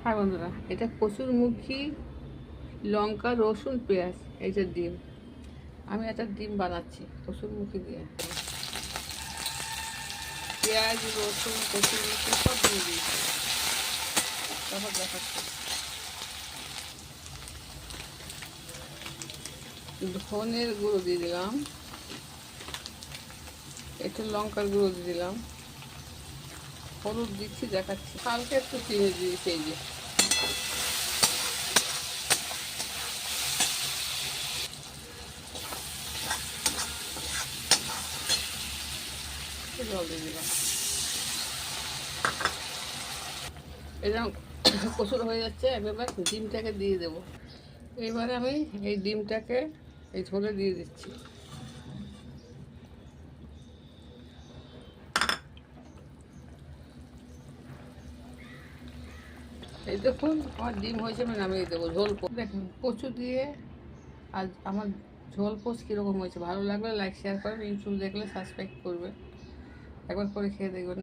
High বন্ধুরা, এটা কচুরমুখী, লঙ্কা, রসুন, পেঁয়াজ, এই যে ডিম। আমি একটা ডিম বানাচ্ছি কচুরমুখী দিয়ে। পেঁয়াজ, রসুন, কচুরমুখী সব দিয়ে দিয়েছি। তারপর দেখাচ্ছি। ধনের গুঁড়ো দিয়ে দিলাম, একটু লঙ্কার গুঁড়ো দিয়ে দিলাম, হলুদ দিচ্ছি, দেখাচ্ছি। হালকা একটু চিনি দিয়েছি, এই যে জল দিয়ে দিলাম। এরকম কচুর হয়ে যাচ্ছে। এবার ডিমটাকে দিয়ে দেবো। এবারে আমি এই ডিমটাকে এই ঝোলে দিয়ে দিচ্ছি। এই দেখুন আমার ডিম হয়েছে, আমি নামিয়ে দেবো। ঝোল দেখুন কচু দিয়ে আজ আমার ঝোল পোস্ট কীরকম হয়েছে। ভালো লাগলে লাইক শেয়ার করেন, ইউটিউব দেখলে সাবস্ক্রাইব করবেন, একবার করে খেয়ে দেখবেন।